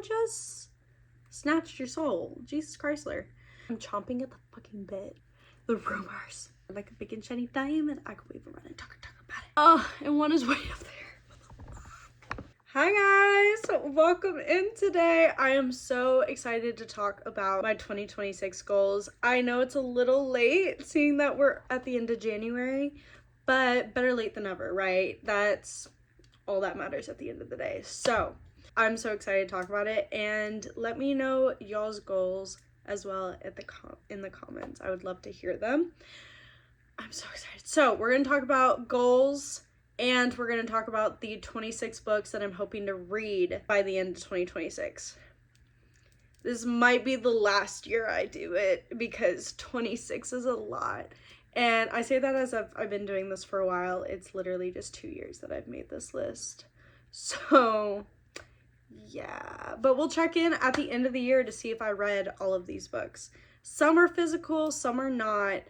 just snatched your soul. Jesus Chrysler. I'm chomping at the fucking bit. The rumors. Like a big and shiny diamond. I could wave around and talk about it. Oh, and one is way up there. Hi guys, welcome in today. I am so excited to talk about my 2026 goals. I know it's a little late seeing that we're at the end of January, but better late than never, right? That's all that matters at the end of the day. So I'm so excited to talk about it, and let me know y'all's goals as well at in the comments. I would love to hear them. I'm so excited. So we're gonna talk about goals, and we're going to talk about the 26 books that I'm hoping to read by the end of 2026. This might be the last year I do it because 26 is a lot. And I say that as I've been doing this for a while. It's literally just 2 years that I've made this list. So yeah, but we'll check in at the end of the year to see if I read all of these books. Some are physical, some are not,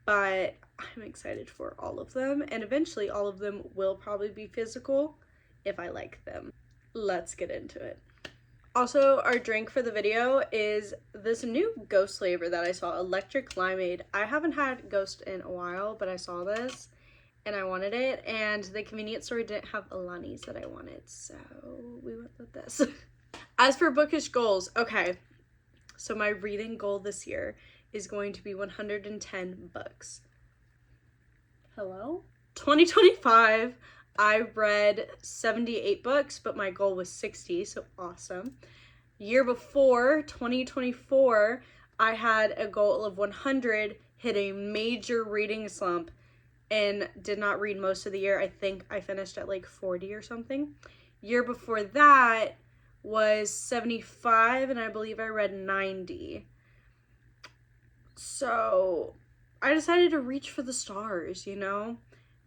but I'm excited for all of them, and eventually all of them will probably be physical if I like them. Let's get into it. Also, our drink for the video is this new Ghost flavor that I saw, Electric Limeade. I haven't had Ghost in a while, but I saw this and I wanted it, and the convenience store didn't have Alani's that I wanted, so we went with this. As for bookish goals, okay, so my reading goal this year is going to be 110 books. Hello? 2025, I read 78 books, but my goal was 60, so awesome. Year before, 2024, I had a goal of 100, hit a major reading slump, and did not read most of the year. I think I finished at like 40 or something. Year before that was 75, and I believe I read 90. So I decided to reach for the stars, you know?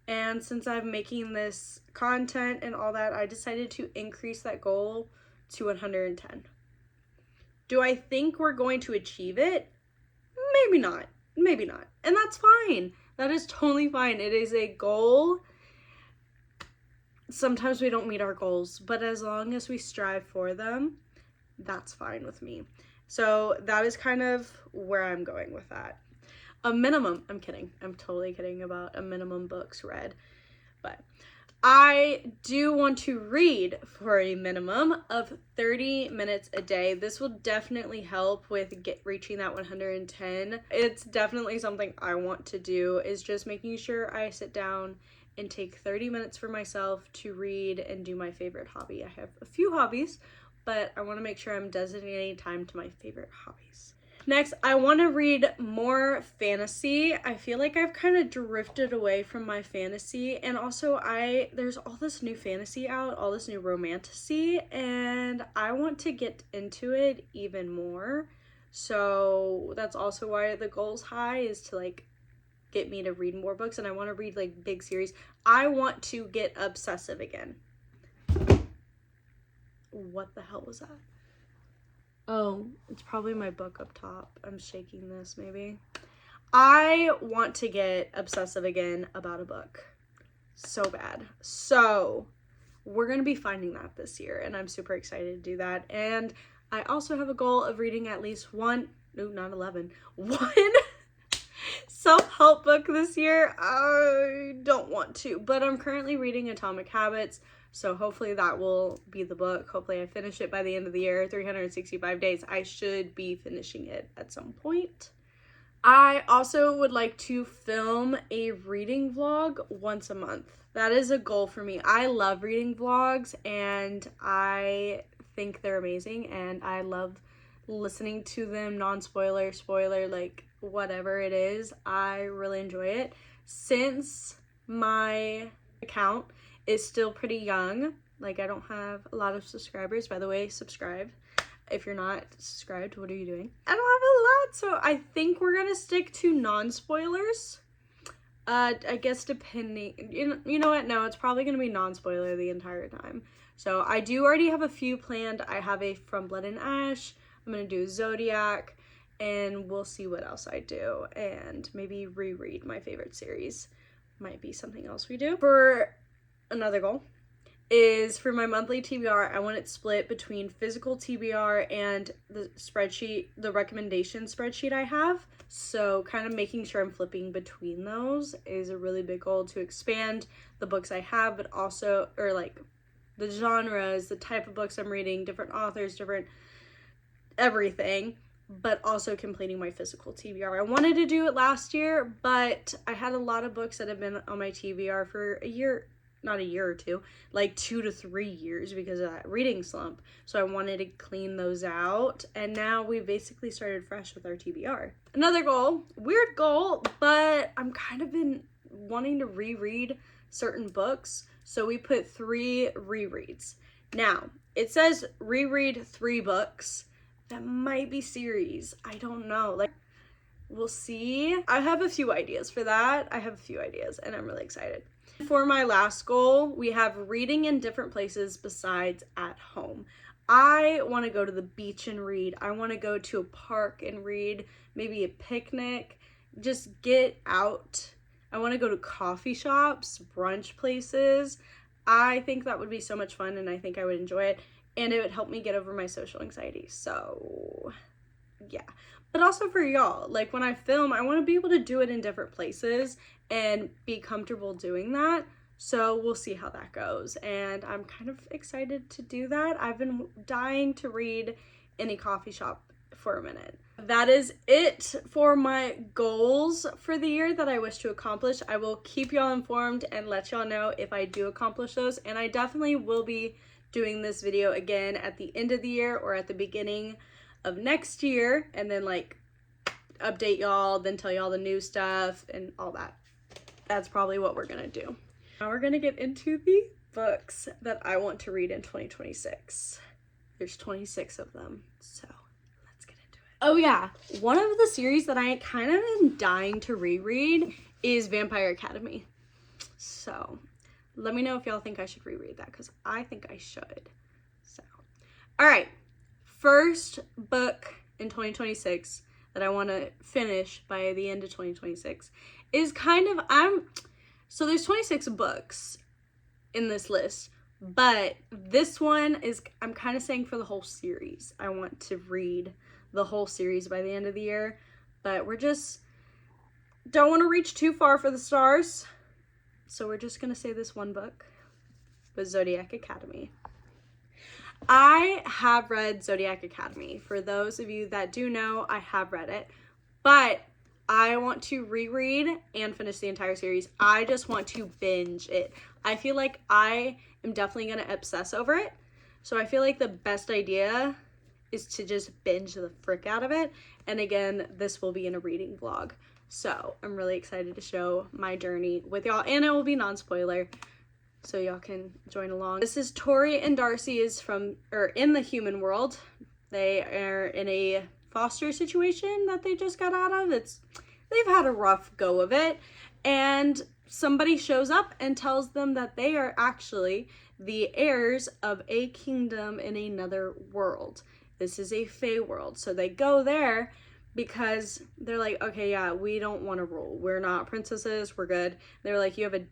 And since I'm making this content and all that, I decided to increase that goal to 110. Do I think we're going to achieve it? Maybe not. Maybe not. And that's fine. That is totally fine. It is a goal. Sometimes we don't meet our goals, but as long as we strive for them, that's fine with me. So that is kind of where I'm going with that. A minimum, I'm kidding. I'm totally kidding about a minimum books read. But I do want to read for a minimum of 30 minutes a day. This will definitely help with reaching that 110. It's definitely something I want to do, is just making sure I sit down and take 30 minutes for myself to read and do my favorite hobby. I have a few hobbies, but I want to make sure I'm designating time to my favorite hobbies. Next, I want to read more fantasy. I feel like I've kind of drifted away from my fantasy, and also there's all this new fantasy out, all this new romantasy, and I want to get into it even more. So that's also why the goal's high, is to like get me to read more books, and I want to read like big series. I want to get obsessive again. What the hell was that? Oh, it's probably my book up top. I'm shaking this, maybe. I want to get obsessive again about a book. So bad. So we're going to be finding that this year, and I'm super excited to do that. And I also have a goal of reading at least one self-help book this year. I don't want to, but I'm currently reading Atomic Habits. So hopefully that will be the book. Hopefully I finish it by the end of the year. 365 days. I should be finishing it at some point. I also would like to film a reading vlog once a month. That is a goal for me. I love reading vlogs, and I think they're amazing, and I love listening to them, non-spoiler, spoiler, like whatever it is. I really enjoy it. Since my account is still pretty young, like I don't have a lot of subscribers. By the way, subscribe. If you're not subscribed, what are you doing? I don't have a lot, so I think we're gonna stick to non-spoilers. I guess depending, you know what, no, it's probably gonna be non-spoiler the entire time. So I do already have a few planned. I have a From Blood and Ash, I'm gonna do Zodiac, and we'll see what else I do, and maybe reread my favorite series. Might be something else we do. For another goal is for my monthly TBR, I want it split between physical TBR and the spreadsheet, the recommendation spreadsheet I have. So kind of making sure I'm flipping between those is a really big goal, to expand the books I have, but also, or like the genres, the type of books I'm reading, different authors, different everything, but also completing my physical TBR. I wanted to do it last year, but I had a lot of books that have been on my TBR for a year, not a year or two, like 2 to 3 years because of that reading slump. So I wanted to clean those out, and now we basically started fresh with our TBR. Another goal, weird goal, but I'm kind of been wanting to reread certain books. So we put 3 rereads. Now, it says reread 3 books. That might be series. I don't know. Like, we'll see. I have a few ideas for that. And I'm really excited. For my last goal, we have reading in different places besides at home. I want to go to the beach and read. I want to go to a park and read, maybe a picnic, just get out. I want to go to coffee shops, brunch places. I think that would be so much fun, and I think I would enjoy it, and it would help me get over my social anxiety. So yeah, but also for y'all, like when I film, I want to be able to do it in different places and be comfortable doing that. So we'll see how that goes, and I'm kind of excited to do that. I've been dying to read in a coffee shop for a minute. That is it for my goals for the year that I wish to accomplish. I will keep y'all informed and let y'all know if I do accomplish those, and I definitely will be doing this video again at the end of the year or at the beginning of next year, and then like update y'all, then tell y'all the new stuff and all that. That's probably what we're gonna do. Now we're gonna get into the books that I want to read in 2026. There's 26 of them, so let's get into it. Oh yeah, one of the series that I kind of am dying to reread is Vampire Academy. So let me know if y'all think I should reread that, because I think I should. So, all right. First book in 2026 that I want to finish by the end of 2026 is kind of, so there's 26 books in this list, but this one is, I'm kind of saying for the whole series. I want to read the whole series by the end of the year, but we're just, don't want to reach too far for the stars. So we're just going to say this one book was Zodiac Academy. I have read Zodiac Academy. For those of you that do know, I have read it, but I want to reread and finish the entire series. I just want to binge it. I feel like I am definitely going to obsess over it. So I feel like the best idea is to just binge the frick out of it. And again, this will be in a reading vlog. So I'm really excited to show my journey with y'all, and it will be non-spoiler, so y'all can join along. This is Tori and Darcy is in the human world. They are in a foster situation that they just got out of. They've had a rough go of it, and somebody shows up and tells them that they are actually the heirs of a kingdom in another world. This is a fae world, so they go there because they're like, okay, yeah, we don't want to rule. We're not princesses. We're good. They're like, you have an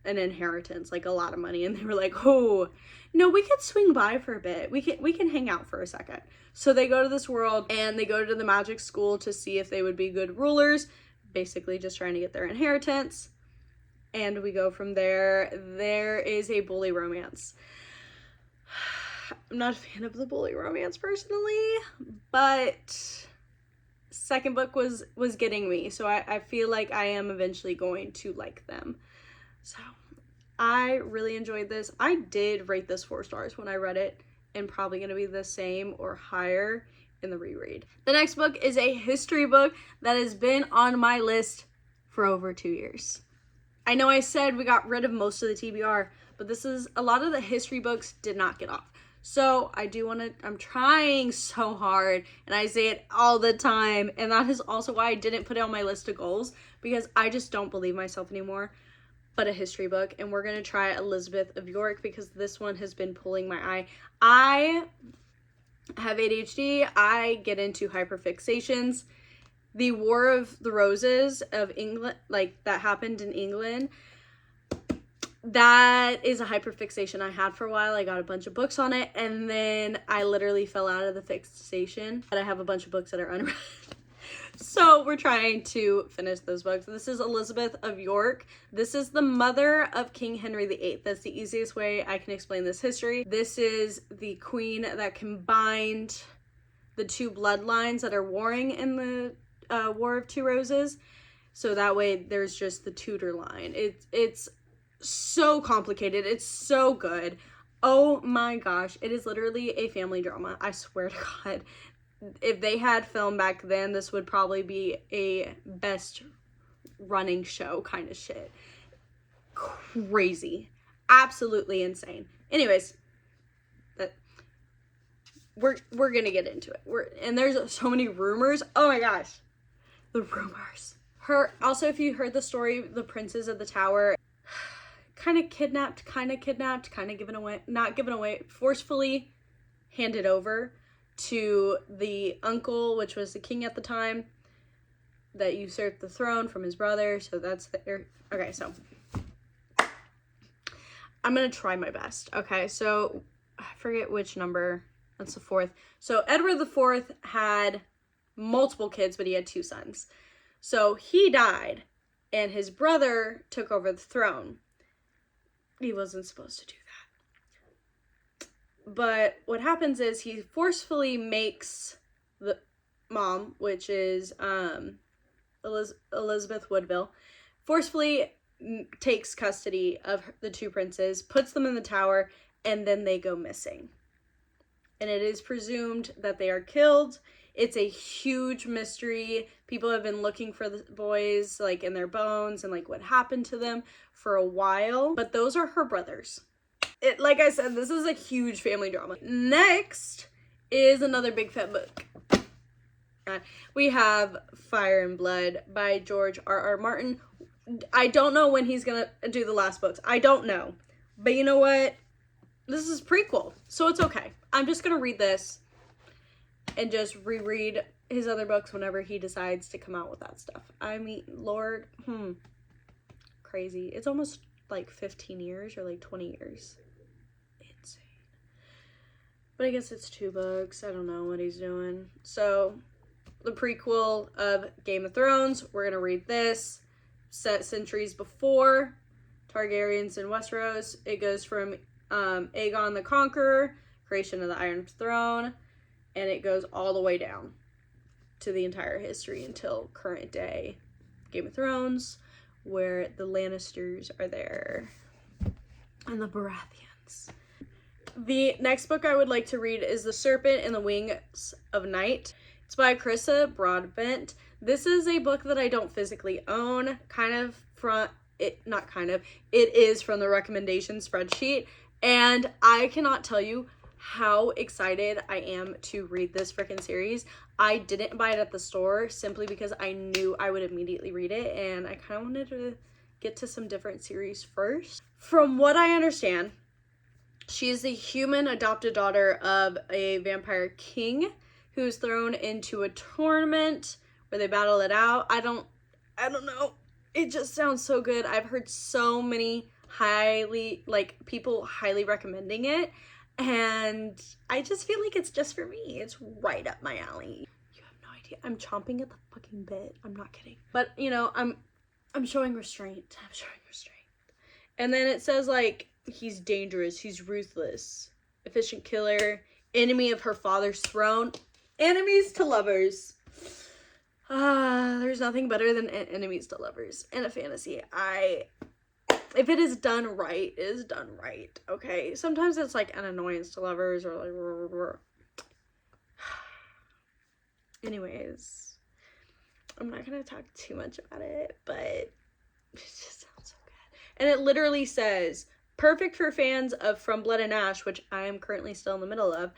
inheritance, like a lot of money. And they were like, oh, no, we could swing by for a bit. We can hang out for a second. So they go to this world and they go to the magic school to see if they would be good rulers, basically just trying to get their inheritance. And we go from there. There is a bully romance. I'm not a fan of the bully romance personally, but second book was getting me, so I feel like I am eventually going to like them. So I really enjoyed this. I did rate this 4 stars when I read it, and probably going to be the same or higher in the reread. The next book is a history book that has been on my list for over 2 years. I know I said we got rid of most of the TBR, but this is, a lot of the history books did not get off. So I do want to, I'm trying so hard, and I say it all the time, and that is also why I didn't put it on my list of goals, because I just don't believe myself anymore, but a history book. And we're going to try Elizabeth of York, because this one has been pulling my eye. I have ADHD. I get into hyperfixations. The War of the Roses of England, like that happened in England, that is a hyperfixation I had for a while. I got a bunch of books on it, and then I literally fell out of the fixation. But I have a bunch of books that are unread. So we're trying to finish those books. This is Elizabeth of York. This is the mother of King Henry VIII. That's the easiest way I can explain this history. This is the queen that combined the two bloodlines that are warring in the War of Two Roses. So that way there's just the Tudor line. It's so complicated. It's so good. Oh my gosh. It is literally a family drama. I swear to God. If they had film back then, this would probably be a best running show kind of shit. Crazy. Absolutely insane. Anyways, we're gonna get into it. And there's so many rumors. Oh my gosh. The rumors. Also, if you heard the story, the princes of the tower kind of kidnapped, kind of given away, not given away, forcefully handed over to the uncle, which was the king at the time, that usurped the throne from his brother. So that's the... Okay, so I'm gonna try my best. Okay, so I forget which number. That's the 4th. So Edward IV had multiple kids, but he had 2 sons. So he died, and his brother took over the throne. He wasn't supposed to do that. But what happens is he forcefully makes the mom, which is Elizabeth Woodville, forcefully takes custody of the 2 princes, puts them in the tower, and then they go missing. And it is presumed that they are killed. It's a huge mystery. People have been looking for the boys, like, in their bones and, like, what happened to them for a while. But those are her brothers. Like I said, this is a huge family drama. Next is another big fat book. We have Fire and Blood by George R.R. Martin. I don't know when he's gonna do the last books. I don't know. But you know what? This is prequel, so it's okay. I'm just gonna read this and just reread his other books whenever he decides to come out with that stuff. I mean, Lord, crazy. It's almost like 15 years or like 20 years. Insane. But I guess it's 2 books. I don't know what he's doing. So, the prequel of Game of Thrones, we're gonna read this. Set centuries before Targaryens in Westeros. It goes from Aegon the Conqueror, creation of the Iron Throne, and it goes all the way down to the entire history until current day Game of Thrones, where the Lannisters are there and the Baratheons. The next book I would like to read is The Serpent and the Wings of Night. It's by Carissa Broadbent. This is a book that I don't physically own, it is from the recommendation spreadsheet, and I cannot tell you how excited I am to read this freaking series. I didn't buy it at the store simply because I knew I would immediately read it, and I kind of wanted to get to some different series first. From what I understand, she is the human adopted daughter of a vampire king who's thrown into a tournament where they battle it out. I don't know. It just sounds so good. I've heard so many people highly recommending it, and I just feel like it's just for me. It's right up my alley. You have no idea. I'm chomping at the fucking bit. I'm not kidding. But, you know, I'm showing restraint. I'm showing restraint. And then it says, like, he's dangerous. He's ruthless. Efficient killer. Enemy of her father's throne. Enemies to lovers. There's nothing better than enemies to lovers in a fantasy. If it is done right, it is done right, okay? Sometimes it's like an annoyance to lovers or like... Anyways, I'm not gonna talk too much about it, but it just sounds so good. And it literally says, perfect for fans of From Blood and Ash, which I am currently still in the middle of,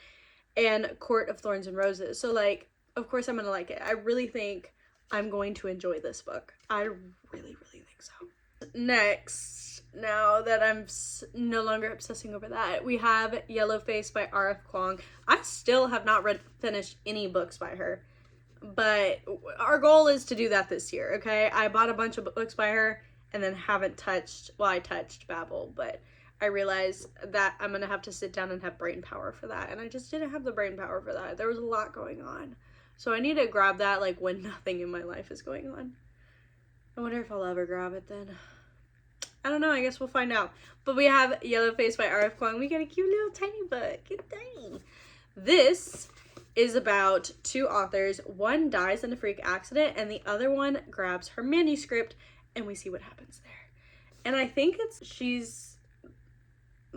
and Court of Thorns and Roses. So, like, of course I'm gonna like it. I really think I'm going to enjoy this book. I really, really think so. Next, now that I'm no longer obsessing over that, we have Yellowface by R.F. Kuang. I still have not finished any books by her, but our goal is to do that this year, okay? I bought a bunch of books by her, and then haven't touched, well, I touched Babel, but I realized that I'm gonna have to sit down and have brain power for that, and I just didn't have the brain power for that. There was a lot going on, so I need to grab that like when nothing in my life is going on. I wonder if I'll ever grab it then. I don't know, I guess we'll find out. But we have Yellowface by R.F. Kuang. We got a cute little tiny book. It's tiny. This is about two authors. One dies in a freak accident and the other one grabs her manuscript, and we see what happens there. And I think the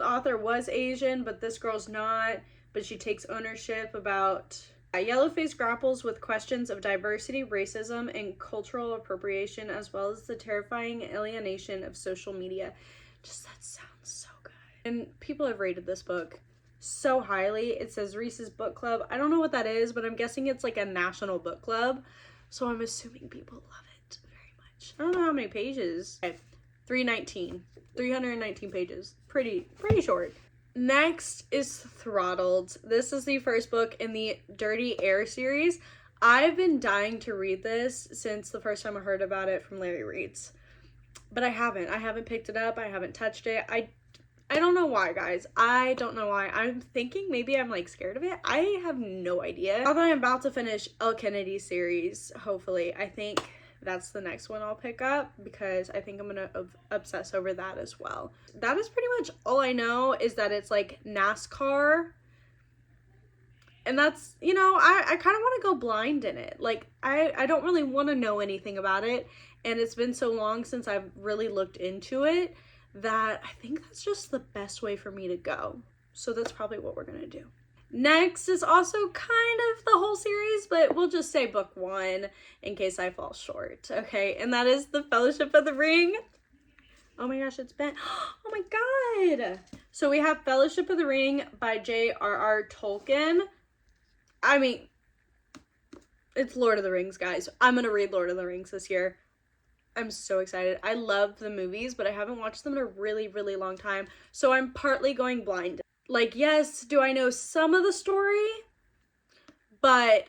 author was Asian, but this girl's not, but she takes ownership about... Yellowface grapples with questions of diversity, racism, and cultural appropriation, as well as the terrifying alienation of social media. Just, that sounds so good. And people have rated this book so highly. It says Reese's Book Club. I don't know what that is, but I'm guessing it's like a national book club. So I'm assuming people love it very much. I don't know how many pages. Okay, 319 pages. Pretty short. Next is Throttled. This is the first book in the Dirty Air series. I've been dying to read this since the first time I heard about it from Larry Reed's. But I haven't picked it up. I haven't touched it. I don't know why, guys. I don't know why. I'm thinking maybe I'm like scared of it. I have no idea. Now that I'm about to finish El Kennedy series, hopefully, I think that's the next one I'll pick up, because I think I'm gonna obsess over that as well. That is pretty much all I know, is that it's like NASCAR, and that's, you know, I kind of want to go blind in it. Like, I don't really want to know anything about it, and it's been so long since I've really looked into it that I think that's just the best way for me to go. So that's probably what we're gonna do. Next is also kind of the whole series, but we'll just say book 1 in case I fall short, okay? And that is The Fellowship of the Ring. Oh my gosh, it's been... Oh my god! So we have Fellowship of the Ring by J.R.R. Tolkien. I mean, it's Lord of the Rings, guys. I'm gonna read Lord of the Rings this year. I'm so excited. I love the movies, but I haven't watched them in a really long time, so I'm partly going blind. Like, yes, do I know some of the story? But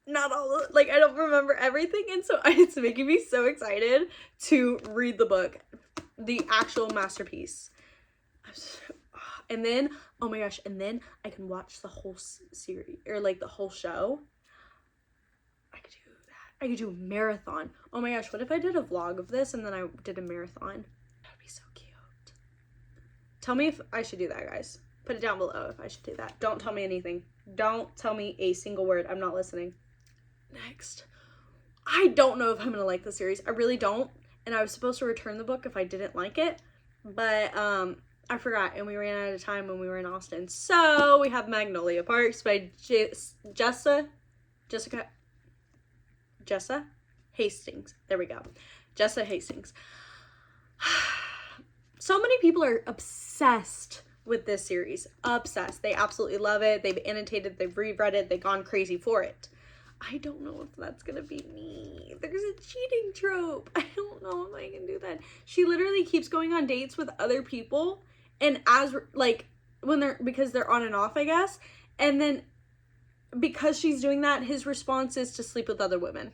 not all of it. Like, I don't remember everything, and so it's making me so excited to read the book. The actual masterpiece. And then, oh my gosh, and then I can watch the whole series, or like the whole show. I could do that. I could do a marathon. Oh my gosh, what if I did a vlog of this and then I did a marathon? That would be so cute. Tell me if I should do that, guys. Put it down below if I should do that. Don't tell me anything. Don't tell me a single word. I'm not listening. Next. I don't know if I'm going to like the series. I really don't. And I was supposed to return the book if I didn't like it. But I forgot. And we ran out of time when we were in Austin. So we have Magnolia Parks by Jessa Hastings. There we go. Jessa Hastings. So many people are obsessed with this series. Obsessed. They absolutely love it. They've annotated, they've reread it, they've gone crazy for it. I don't know if that's gonna be me. There's a cheating trope. I don't know if I can do that. She literally keeps going on dates with other people, and as like because they're on and off, I guess, and then because she's doing that, his response is to sleep with other women.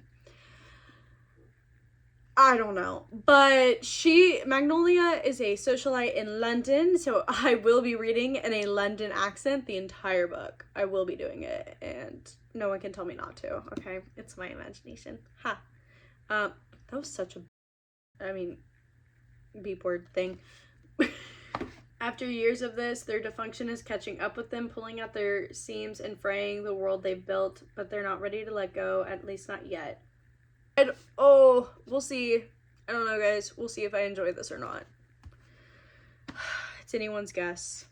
I don't know, but Magnolia is a socialite in London, so I will be reading in a London accent the entire book. I will be doing it, and no one can tell me not to, okay? It's my imagination. Ha. That was such a, beep word thing. After years of this, their dysfunction is catching up with them, pulling out their seams and fraying the world they've built, but they're not ready to let go, at least not yet. And, oh, we'll see. I don't know, guys. We'll see if I enjoy this or not. It's anyone's guess.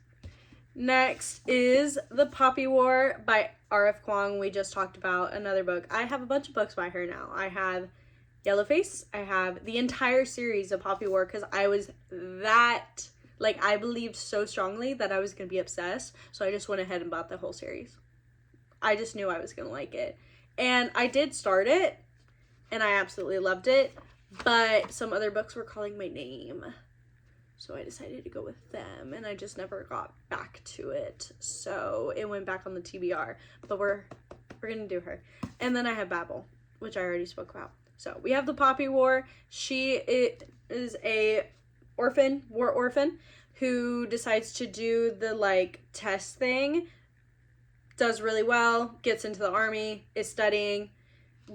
Next is The Poppy War by R.F. Kuang. We just talked about another book. I have a bunch of books by her now. I have Yellowface. I have the entire series of Poppy War, because I was that, like, I believed so strongly that I was going to be obsessed. So I just went ahead and bought the whole series. I just knew I was going to like it. And I did start it. And I absolutely loved it, but some other books were calling my name. So I decided to go with them, and I just never got back to it. So it went back on the TBR, but we're going to do her. And then I have Babel, which I already spoke about. So we have the Poppy War. She is a war orphan who decides to do the like test thing, does really well, gets into the army, is studying,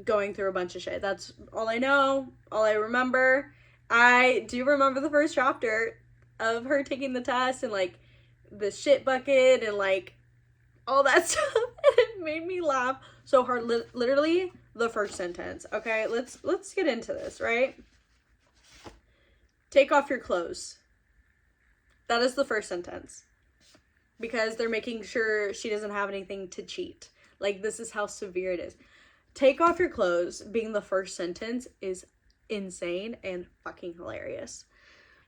going through a bunch of shit. That's all I know, all I remember. I do remember the first chapter of her taking the test and like the shit bucket and like all that stuff. It made me laugh so hard. Literally the first sentence. Okay, let's get into this, right? Take off your clothes. That is the first sentence. Because they're making sure she doesn't have anything to cheat. Like, this is how severe it is. Take off your clothes being the first sentence is insane and fucking hilarious.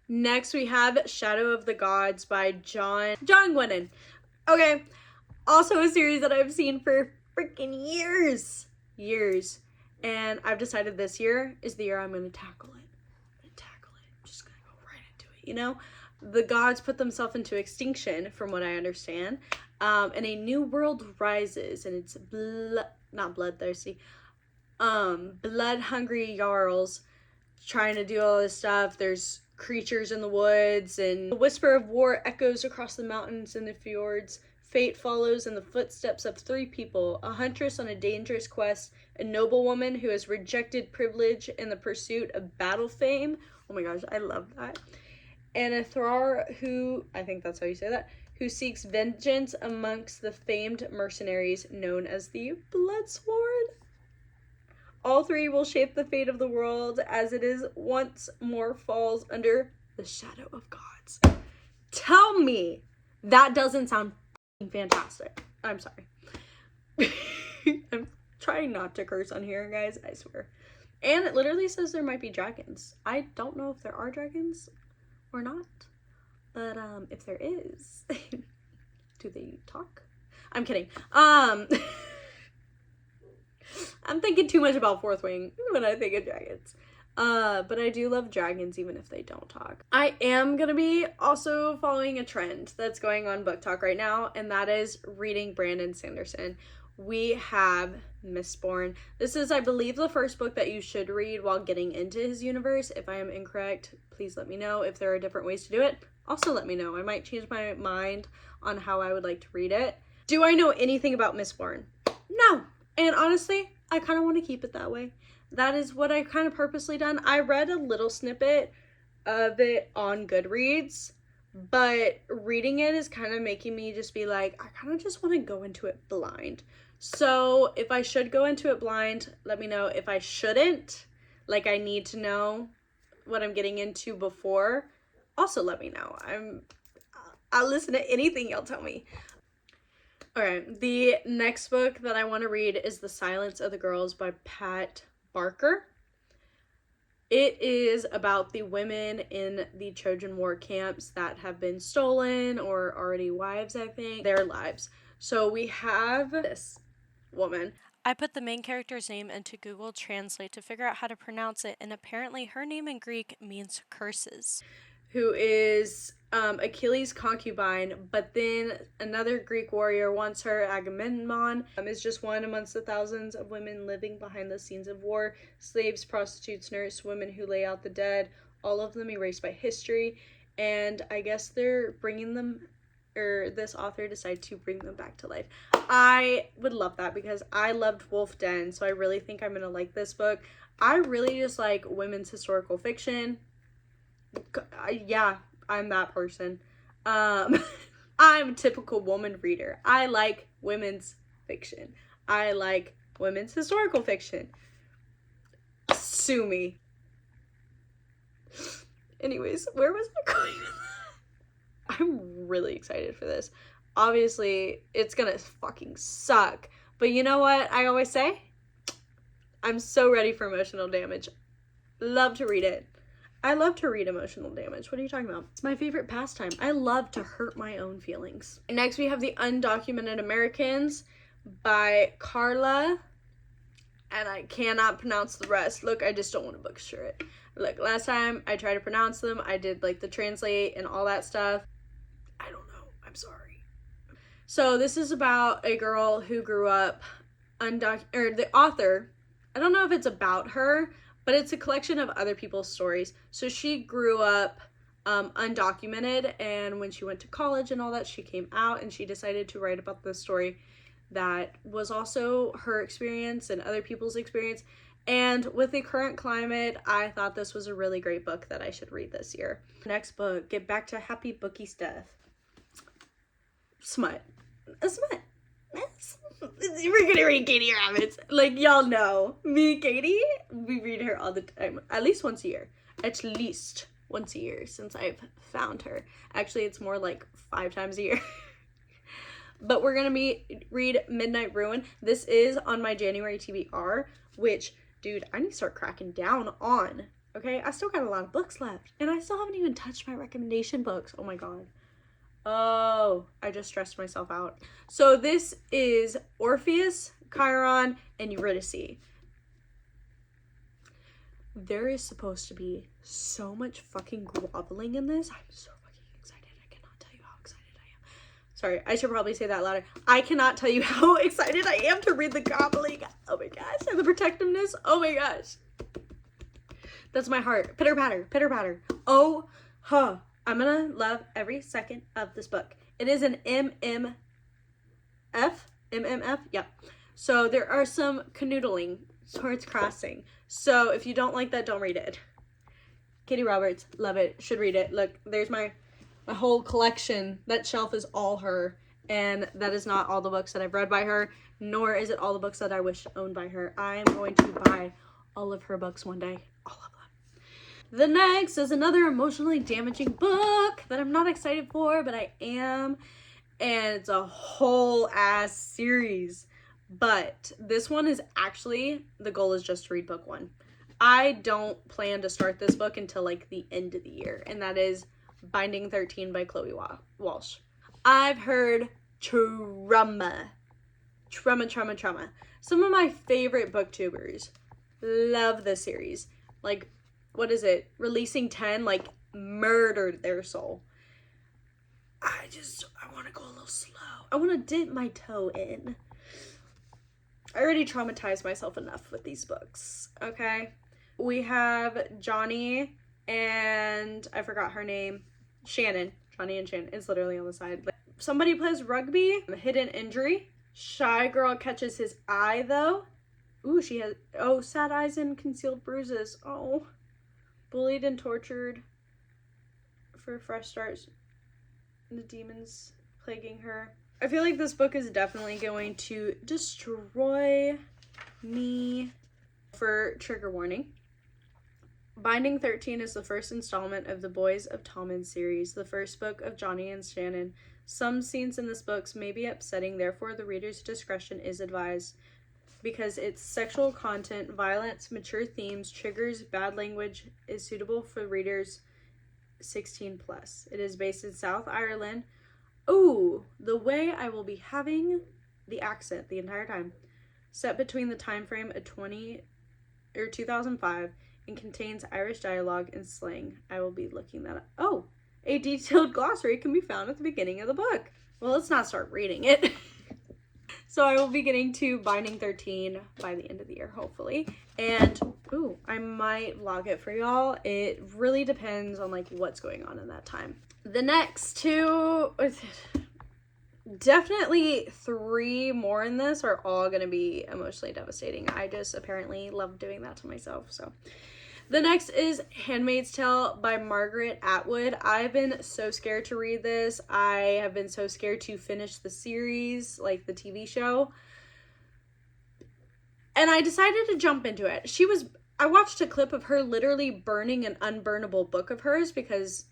Next, we have Shadow of the Gods by John Gwennon. Okay, also a series that I've seen for freaking years. And I've decided this year is the year I'm going to tackle it. I'm just going to go right into it, you know? The gods put themselves into extinction, from what I understand, and a new world rises, and it's not bloodthirsty, blood-hungry jarls trying to do all this stuff. There's creatures in the woods, and the whisper of war echoes across the mountains and the fjords. Fate follows in the footsteps of three people: a huntress on a dangerous quest, a noblewoman who has rejected privilege in the pursuit of battle fame. Oh my gosh, I love that. And a Thrar who, I think that's how you say that, who seeks vengeance amongst the famed mercenaries known as the Bloodsworn. All three will shape the fate of the world as it is once more falls under the shadow of gods. Tell me that doesn't sound fantastic. I'm sorry. I'm trying not to curse on here, guys, I swear. And it literally says there might be dragons. I don't know if there are dragons or not, but if there is, do they talk? I'm kidding. I'm thinking too much about Fourth Wing when I think of dragons. But I do love dragons even if they don't talk. I am gonna be also following a trend that's going on Book Talk right now, and that is reading Brandon Sanderson. We have Mistborn. This is, I believe, the first book that you should read while getting into his universe. If I am incorrect, please let me know. If there are different ways to do it, also let me know. I might change my mind on how I would like to read it. Do I know anything about Mistborn? No. And honestly, I kind of want to keep it that way. That is what I kind of purposely done. I read a little snippet of it on Goodreads, but reading it is kind of making me just be like, I kind of just want to go into it blind. So if I should go into it blind, let me know. If I shouldn't, like I need to know what I'm getting into before, also let me know. I'll listen to anything y'all tell me. Alright, the next book that I want to read is The Silence of the Girls by Pat Barker. It is about the women in the Trojan War camps that have been stolen or already wives, I think, their lives. So we have this woman. I put the main character's name into Google Translate to figure out how to pronounce it, and apparently her name in Greek means curses. Who is Achilles' concubine, but then another Greek warrior wants her. Agamemnon is just one amongst the thousands of women living behind the scenes of war. Slaves, prostitutes, nurses, women who lay out the dead, all of them erased by history. And I guess they're bringing them, or this author decided to bring them back to life. I would love that because I loved Wolf Den, so I really think I'm gonna like this book. I really just like women's historical fiction. Yeah, I'm that person. I'm a typical woman reader. I like women's fiction. I like women's historical fiction. Sue me. Anyways, where was I going with that? I'm really excited for this. Obviously, it's gonna fucking suck. But you know what I always say? I'm so ready for emotional damage. Love to read it. I love to read emotional damage. What are you talking about? It's my favorite pastime. I love to hurt my own feelings. Next, we have The Undocumented Americans by Carla. And I cannot pronounce the rest. Look, I just don't want to butcher it. Look, last time I tried to pronounce them, I did like the translate and all that stuff. I don't know. I'm sorry. So this is about a girl who grew up the author, I don't know if it's about her, but it's a collection of other people's stories. So she grew up undocumented, and when she went to college and all that, she came out and she decided to write about the story that was also her experience and other people's experience. And with the current climate, I thought this was a really great book that I should read this year. Next book, get back to happy booky stuff. Smut. A smut. We're gonna read Katie Rabbits. Like, y'all know me, Katie, we read her all the time, at least once a year. At least once a year since I've found her. Actually, it's more like 5 times a year. But we're gonna read Midnight Ruin. This is on my January TBR, which, dude, I need to start cracking down on. Okay, I still got a lot of books left, and I still haven't even touched my recommendation books. Oh my god. Oh, I just stressed myself out. So this is Orpheus, Chiron, and Eurydice. There is supposed to be so much fucking groveling in this. I'm so fucking excited. I cannot tell you how excited I am. Sorry, I should probably say that louder. I cannot tell you how excited I am to read the groveling. Oh my gosh, and the protectiveness. Oh my gosh. That's my heart. Pitter patter, pitter patter. Oh, huh. I'm gonna love every second of this book. It is an MMF? Yep. So there are some canoodling, swords crossing. So if you don't like that, don't read it. Katie Roberts, love it, should read it. Look, there's my whole collection. That shelf is all her, and that is not all the books that I've read by her, nor is it all the books that I wish owned by her. I am going to buy all of her books one day. All of them. The next is another emotionally damaging book that I'm not excited for, but I am. And it's a whole ass series. But this one is actually, the goal is just to read book 1. I don't plan to start this book until like the end of the year. And that is Binding 13 by Chloe Walsh. I've heard trauma. Some of my favorite booktubers love this series. Like, what is it? Releasing 10, like, murdered their soul. I want to go a little slow. I want to dip my toe in. I already traumatized myself enough with these books, okay? We have Johnny and I forgot her name. Shannon. Johnny and Shannon. It's literally on the side. Like, somebody plays rugby. Hidden injury. Shy girl catches his eye, though. Ooh, she has... Oh, sad eyes and concealed bruises. Oh. Bullied and tortured for fresh starts. The demons plaguing her. I feel like this book is definitely going to destroy me. For trigger warning, Binding 13 is the first installment of the Boys of Tommen series, the first book of Johnny and Shannon. Some scenes in this book may be upsetting, therefore the reader's discretion is advised. Because its sexual content, violence, mature themes, triggers, bad language is suitable for readers 16 plus. It is based in South Ireland. Ooh, the way I will be having the accent the entire time. Set between the time frame of 2005 and contains Irish dialogue and slang. I will be looking that up. Oh, a detailed glossary can be found at the beginning of the book. Well, let's not start reading it. So I will be getting to Binding 13 by the end of the year, hopefully. And, ooh, I might vlog it for y'all. It really depends on, like, what's going on in that time. The next 2, definitely 3 more in this are all going to be emotionally devastating. I just apparently love doing that to myself, so... The next is Handmaid's Tale by Margaret Atwood. I've been so scared to read this. I have been so scared to finish the series, like the TV show. And I decided to jump into it. I watched a clip of her literally burning an unburnable book of hers because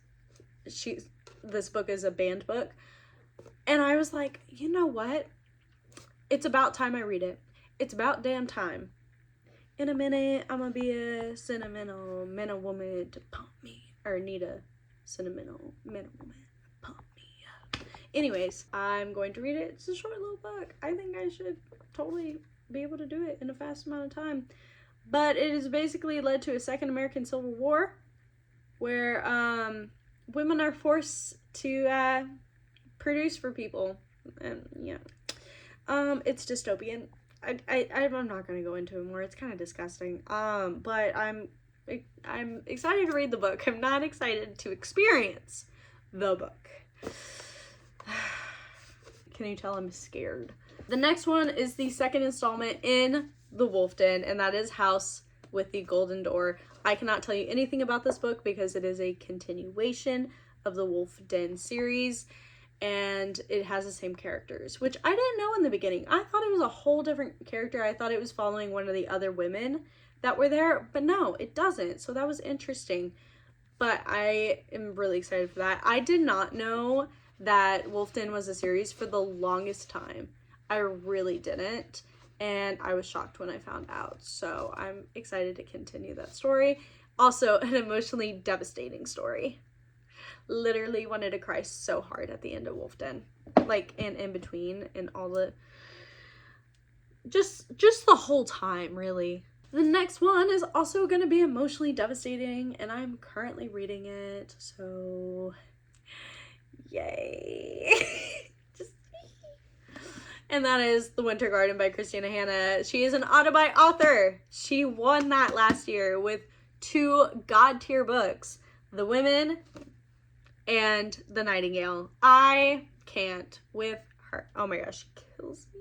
this book is a banned book. And I was like, you know what? It's about time I read it. It's about damn time. In a minute, I'm gonna be a sentimental woman to pump me. Or need a sentimental woman to pump me up. Anyways, I'm going to read it. It's a short little book. I think I should totally be able to do it in a fast amount of time. But it has basically led to a second American Civil War where women are forced to produce for people. And yeah. It's dystopian. I'm not gonna go into it more. It's kind of disgusting. But I'm excited to read the book. I'm not excited to experience the book. Can you tell I'm scared? The next one is the second installment in the Wolf Den, and that is House with the Golden Door. I cannot tell you anything about this book because it is a continuation of the Wolf Den series, and it has the same characters, which I didn't know in the beginning. I thought it was a whole different character. I thought it was following one of the other women that were there, but no, it doesn't. So that was interesting, but I am really excited for that. I did not know that Wolf Den was a series for the longest time. I really didn't, and I was shocked when I found out. So I'm excited to continue that story. Also, an emotionally devastating story. Literally wanted to cry so hard at the end of Wolf Den, like, and in between, and all the just the whole time, really. The next one is also going to be emotionally devastating, and I'm currently reading it, so yay. And that is The Winter Garden by Christina Hanna. She is an autobi author. She won that last year with 2 god tier books, The Women and The Nightingale. I can't with her. Oh my gosh, she kills me.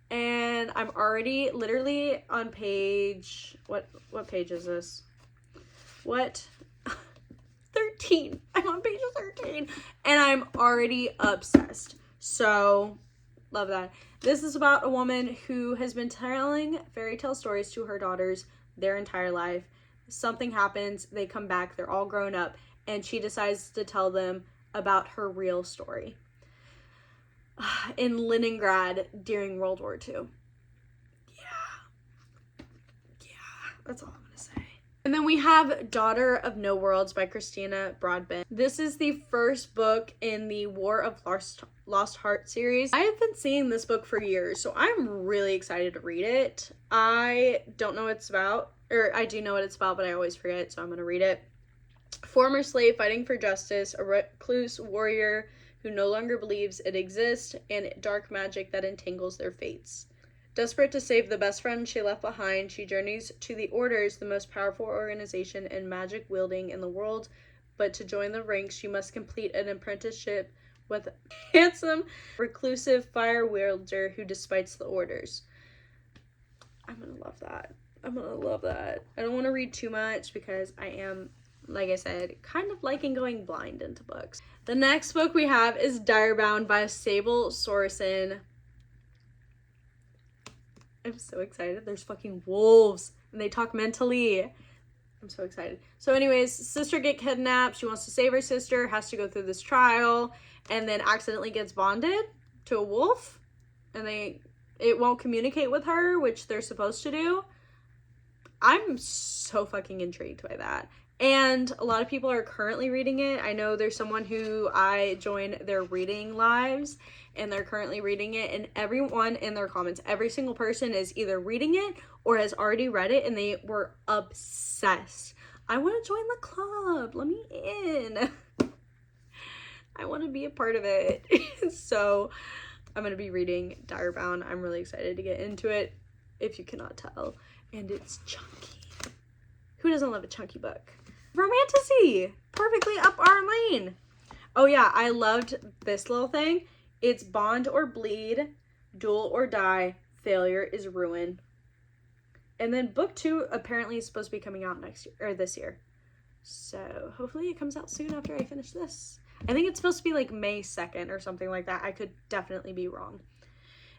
And I'm already literally on page, what page is this? What? 13. I'm on page 13 and I'm already obsessed. So love that. This is about a woman who has been telling fairy tale stories to her daughters their entire life. Something happens, they come back, they're all grown up, and she decides to tell them about her real story in Leningrad during World War II. Yeah, that's all I'm gonna say. And then we have Daughter of No Worlds by Christina Broadbent. This is the first book in the War of Lost Heart series. I have been seeing this book for years, so I'm really excited to read it. I don't know what it's about, or I do know what it's about, but I always forget, so I'm gonna read it. Former slave fighting for justice, a recluse warrior who no longer believes it exists, and dark magic that entangles their fates. Desperate to save the best friend she left behind, she journeys to the Orders, the most powerful organization and magic wielding in the world, but to join the ranks, she must complete an apprenticeship with a handsome, reclusive fire wielder who despises the Orders. I'm gonna love that. I'm gonna love that. I don't want to read too much because I am, like I said, kind of liking going blind into books. The next book we have is Direbound by Sable Sorensen. I'm so excited. There's fucking wolves and they talk mentally. I'm so excited. So anyways, sister get kidnapped. She wants to save her sister, has to go through this trial, and then accidentally gets bonded to a wolf, and it won't communicate with her, which they're supposed to do. I'm so fucking intrigued by that. And a lot of people are currently reading it. I know there's someone who I join their reading lives, and they're currently reading it, and everyone in their comments, every single person is either reading it or has already read it, and they were obsessed. I want to join the club. Let me in. I want to be a part of it. So I'm going to be reading Direbound. I'm really excited to get into it, if you cannot tell. And it's chunky. Who doesn't love a chunky book? Romantasy! Perfectly up our lane. Oh yeah, I loved this little thing. It's bond or bleed, duel or die, failure is ruin. And then book 2 apparently is supposed to be coming out next year, or this year. So hopefully it comes out soon after I finish this. I think it's supposed to be like May 2nd or something like that. I could definitely be wrong.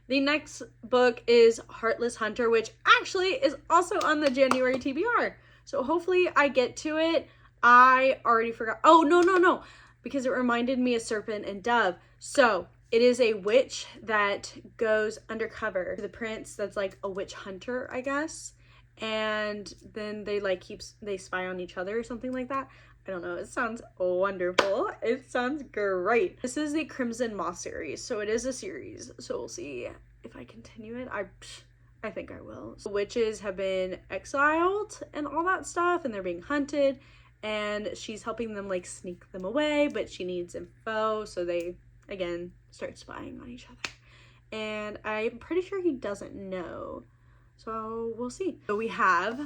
The next book is Heartless Hunter, which actually is also on the January TBR. So hopefully I get to it. I already forgot. Oh, no. Because it reminded me of Serpent and Dove. So it is a witch that goes undercover to the prince that's like a witch hunter, I guess. And then they they spy on each other or something like that. I don't know. It sounds wonderful. It sounds great. This is the Crimson Moss series. So it is a series. So we'll see if I continue it. I think I will. The witches have been exiled and all that stuff, and they're being hunted, and she's helping them like sneak them away, but she needs info, so they again start spying on each other. and I'm pretty sure he doesn't know. So we'll see. So we have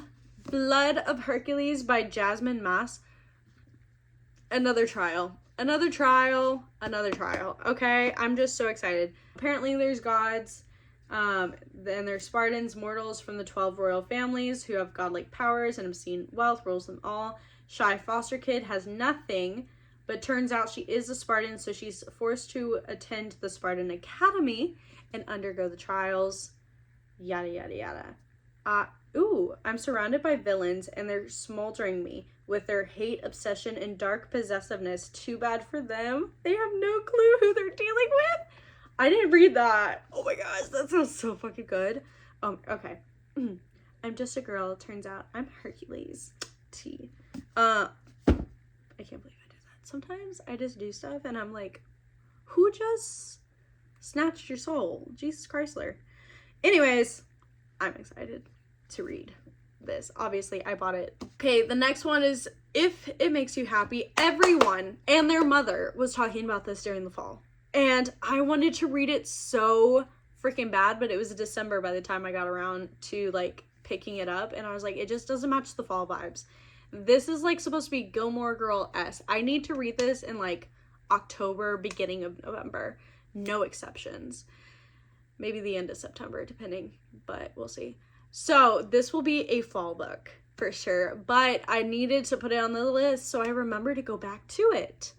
Blood of Hercules by Jasmine Maas. Another trial. Another trial. Another trial. Okay, I'm just so excited. Apparently there's gods. Then there's Spartans, mortals from the 12 royal families who have godlike powers and obscene wealth, rules them all. Shy foster kid has nothing, but turns out she is a Spartan, so she's forced to attend the Spartan Academy and undergo the trials. Yada, yada, yada. I'm surrounded by villains, and they're smoldering me with their hate, obsession, and dark possessiveness. Too bad for them. They have no clue who they're dealing with. I didn't read that. Oh my gosh, that sounds so fucking good. Okay. I'm just a girl. Turns out I'm Hercules. T. I can't believe I did that. Sometimes I just do stuff and I'm like, who just snatched your soul? Jesus Chrysler. Anyways, I'm excited to read this. Obviously, I bought it. Okay, the next one is If It Makes You Happy. Everyone and their mother was talking about this during the fall. And I wanted to read it so freaking bad, but it was December by the time I got around to like picking it up. And I was like, it just doesn't match the fall vibes. This is like supposed to be Gilmore Girl-esque. I need to read this in like October, beginning of November. No exceptions. Maybe the end of September, depending, but we'll see. So this will be a fall book for sure, but I needed to put it on the list so I remember to go back to it.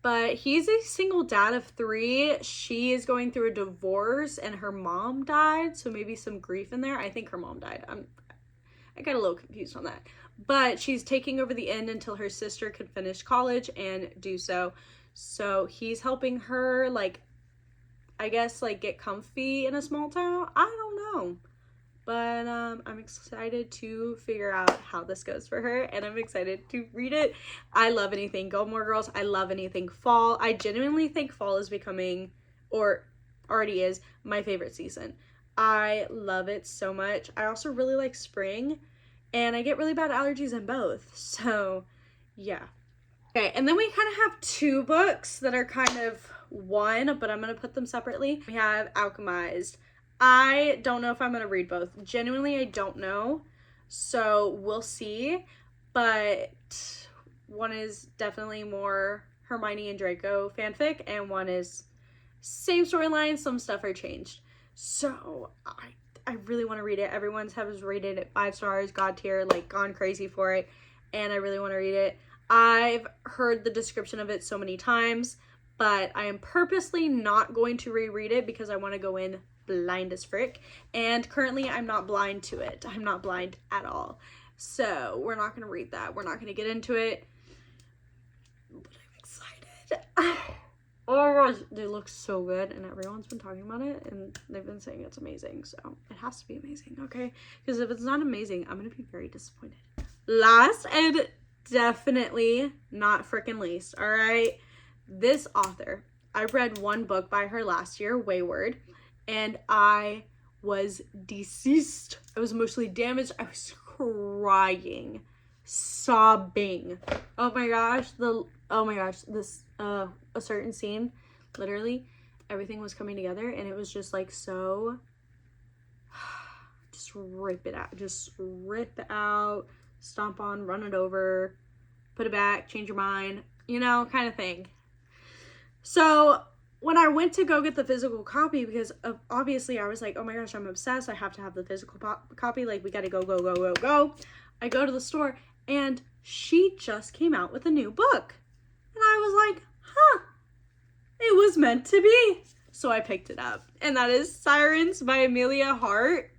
But he's a single dad of 3. She is going through a divorce and her mom died, so maybe some grief in there. I think her mom died. I got a little confused on that. But she's taking over the inn until her sister can finish college and do so. So he's helping her, like, I guess, like, get comfy in a small town. I don't know. But I'm excited to figure out how this goes for her, and I'm excited to read it. I love anything Gilmore Girls. I love anything fall. I genuinely think fall is becoming, or already is, my favorite season. I love it so much. I also really like spring, and I get really bad allergies in both. So, yeah. Okay, and then we kind of have 2 books that are kind of one, but I'm going to put them separately. We have Alchemized. I don't know if I'm going to read both. Genuinely, I don't know. So we'll see. But one is definitely more Hermione and Draco fanfic, and one is same storyline, some stuff are changed. So I really want to read it. Everyone's has rated it 5 stars, God tier, like gone crazy for it, and I really want to read it. I've heard the description of it so many times, but I am purposely not going to reread it because I want to go in blind as frick, and currently I'm not blind to it. I'm not blind at all, so we're not going to read that. We're not going to get into it, but I'm excited. Oh my gosh, it looks so good, and everyone's been talking about it, and they've been saying it's amazing, so it has to be amazing, okay? Because if it's not amazing, I'm going to be very disappointed. Last and definitely not freaking least, all right? This author, I read one book by her last year, Wayward, and I was deceased. I was emotionally damaged. I was crying, sobbing. Oh my gosh, this a certain scene, literally everything was coming together, and it was just like so. Just rip it out. Just rip it out. Stomp on, run it over, put it back, change your mind, you know, kind of thing. So when I went to go get the physical copy, because obviously I was like, oh my gosh, I'm obsessed. I have to have the physical copy. Like, we got to go. I go to the store, and she just came out with a new book. And I was like, huh, it was meant to be. So I picked it up. And that is Sirens by Amelia Hart.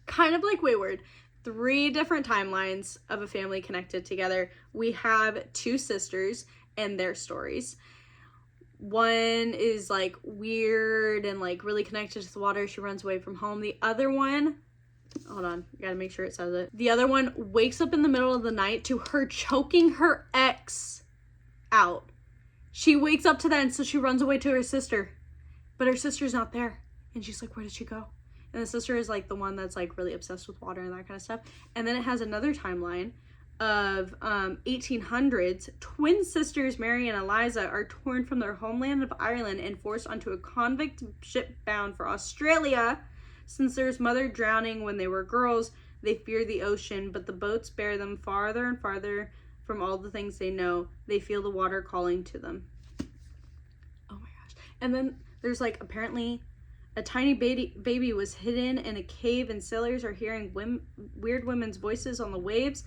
Kind of like Wayward. 3 different timelines of a family connected together. We have 2 sisters and their stories. One is like weird and like really connected to the water. She runs away from home. The other one, hold on, I gotta make sure it says it. The other one wakes up in the middle of the night to her choking her ex out. She wakes up to that, and so she runs away to her sister, but her sister's not there, and she's like, where did she go? And the sister is like the one that's like really obsessed with water and that kind of stuff. And then it has another timeline of 1800s, twin sisters Mary and Eliza are torn from their homeland of Ireland and forced onto a convict ship bound for Australia. Since their mother drowning when they were girls, they fear the ocean, but the boats bear them farther and farther from all the things they know. They feel the water calling to them. Oh my gosh. And then there's like apparently a tiny baby was hidden in a cave, and sailors are hearing weird women's voices on the waves.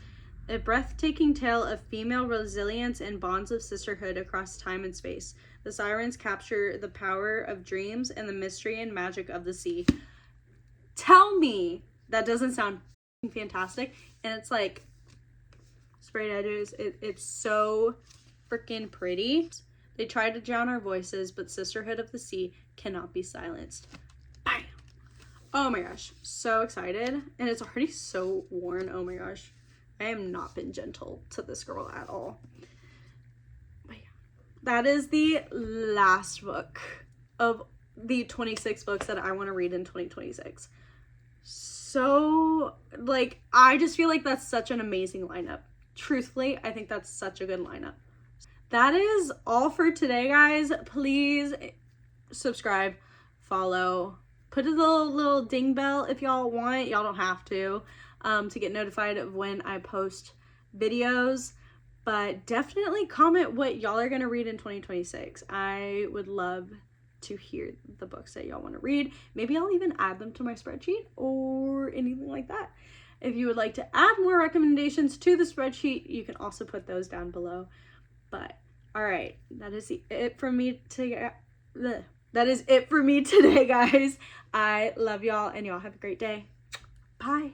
A breathtaking tale of female resilience and bonds of sisterhood across time and space. The sirens capture the power of dreams and the mystery and magic of the sea. Tell me that doesn't sound fantastic. And it's like sprayed edges. It's so freaking pretty. They try to drown our voices, but Sisterhood of the Sea cannot be silenced. Bam! Oh my gosh, so excited. And it's already so worn. Oh my gosh. I have not been gentle to this girl at all. But yeah, that is the last book of the 26 books that I want to read in 2026. So, like, I just feel like that's such an amazing lineup. Truthfully, I think that's such a good lineup. That is all for today, guys. Please subscribe, follow, put a little ding bell if y'all want. Y'all don't have to get notified of when I post videos. But definitely comment what y'all are going to read in 2026. I would love to hear the books that y'all want to read. Maybe I'll even add them to my spreadsheet or anything like that. If you would like to add more recommendations to the spreadsheet, you can also put those down below. But all right, that is it for me today. That is it for me today, guys. I love y'all, and y'all have a great day. Bye.